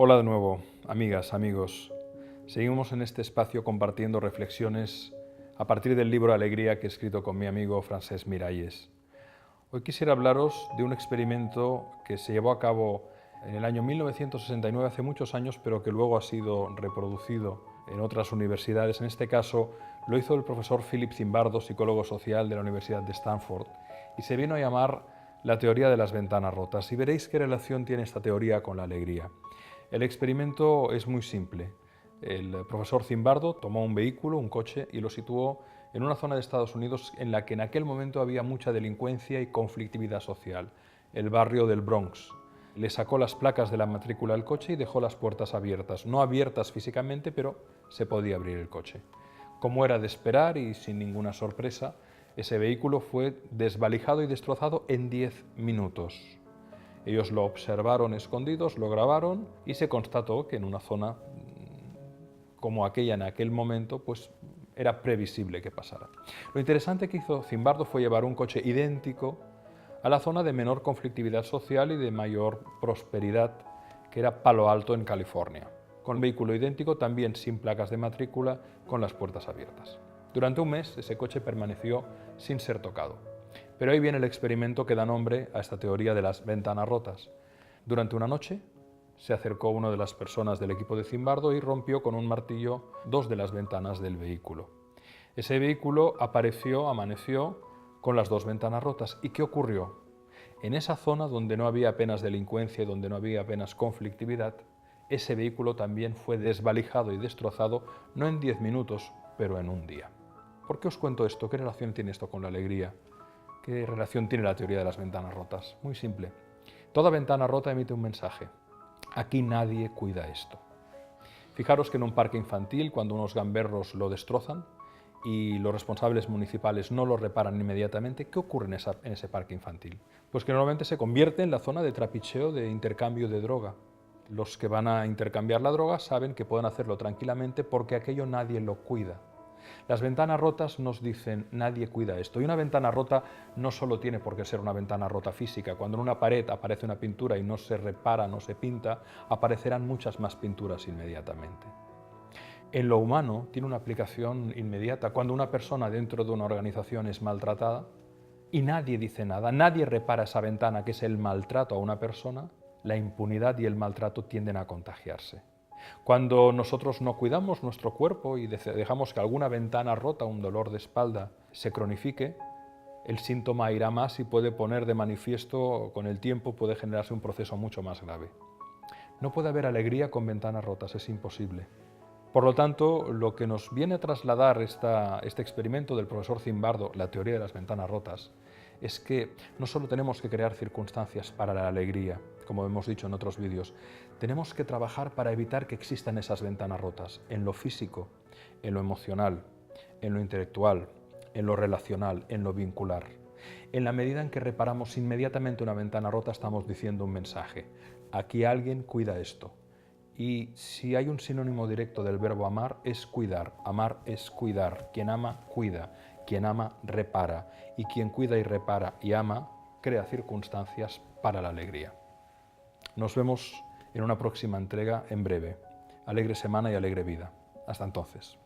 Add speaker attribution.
Speaker 1: Hola de nuevo, amigas, amigos. Seguimos en este espacio compartiendo reflexiones a partir del libro Alegría que he escrito con mi amigo Francesc Miralles. Hoy quisiera hablaros de un experimento que se llevó a cabo en el año 1969, hace muchos años, pero que luego ha sido reproducido en otras universidades. En este caso lo hizo el profesor Philip Zimbardo, psicólogo social de la Universidad de Stanford, y se vino a llamar la teoría de las ventanas rotas. Y veréis qué relación tiene esta teoría con la alegría. El experimento es muy simple. El profesor Zimbardo tomó un vehículo, un coche, y lo situó en una zona de Estados Unidos en la que en aquel momento había mucha delincuencia y conflictividad social, el barrio del Bronx. Le sacó las placas de la matrícula del coche y dejó las puertas abiertas. No abiertas físicamente, pero se podía abrir el coche. Como era de esperar y sin ninguna sorpresa, ese vehículo fue desvalijado y destrozado en 10 minutos. Ellos lo observaron escondidos, lo grabaron y se constató que en una zona como aquella en aquel momento, pues era previsible que pasara. Lo interesante que hizo Zimbardo fue llevar un coche idéntico a la zona de menor conflictividad social y de mayor prosperidad, que era Palo Alto, en California, con un vehículo idéntico, también sin placas de matrícula, con las puertas abiertas. Durante un mes ese coche permaneció sin ser tocado. Pero ahí viene el experimento que da nombre a esta teoría de las ventanas rotas. Durante una noche se acercó una de las personas del equipo de Zimbardo y rompió con un martillo dos de las ventanas del vehículo. Ese vehículo amaneció con las dos ventanas rotas. ¿Y qué ocurrió? En esa zona donde no había apenas delincuencia y donde no había apenas conflictividad, ese vehículo también fue desvalijado y destrozado, no en 10 minutos, pero en un día. ¿Por qué os cuento esto? ¿Qué relación tiene esto con la alegría? ¿Qué relación tiene la teoría de las ventanas rotas? Muy simple. Toda ventana rota emite un mensaje. Aquí nadie cuida esto. Fijaros que en un parque infantil, cuando unos gamberros lo destrozan y los responsables municipales no lo reparan inmediatamente, ¿qué ocurre en ese parque infantil? Pues que normalmente se convierte en la zona de trapicheo, de intercambio de droga. Los que van a intercambiar la droga saben que pueden hacerlo tranquilamente porque aquello nadie lo cuida. Las ventanas rotas nos dicen, nadie cuida esto. Y una ventana rota no solo tiene por qué ser una ventana rota física. Cuando en una pared aparece una pintura y no se repara, no se pinta, aparecerán muchas más pinturas inmediatamente. En lo humano tiene una aplicación inmediata. Cuando una persona dentro de una organización es maltratada y nadie dice nada, nadie repara esa ventana que es el maltrato a una persona, la impunidad y el maltrato tienden a contagiarse. Cuando nosotros no cuidamos nuestro cuerpo y dejamos que alguna ventana rota, un dolor de espalda, se cronifique, el síntoma irá más y puede poner de manifiesto, con el tiempo puede generarse un proceso mucho más grave. No puede haber alegría con ventanas rotas, es imposible. Por lo tanto, lo que nos viene a trasladar este experimento del profesor Zimbardo, la teoría de las ventanas rotas, es que no solo tenemos que crear circunstancias para la alegría, como hemos dicho en otros vídeos, tenemos que trabajar para evitar que existan esas ventanas rotas, en lo físico, en lo emocional, en lo intelectual, en lo relacional, en lo vincular. En la medida en que reparamos inmediatamente una ventana rota, estamos diciendo un mensaje. Aquí alguien cuida esto. Y si hay un sinónimo directo del verbo amar, es cuidar. Amar es cuidar. Quien ama, cuida. Quien ama, repara. Y quien cuida y repara y ama, crea circunstancias para la alegría. Nos vemos en una próxima entrega en breve. Alegre semana y alegre vida. Hasta entonces.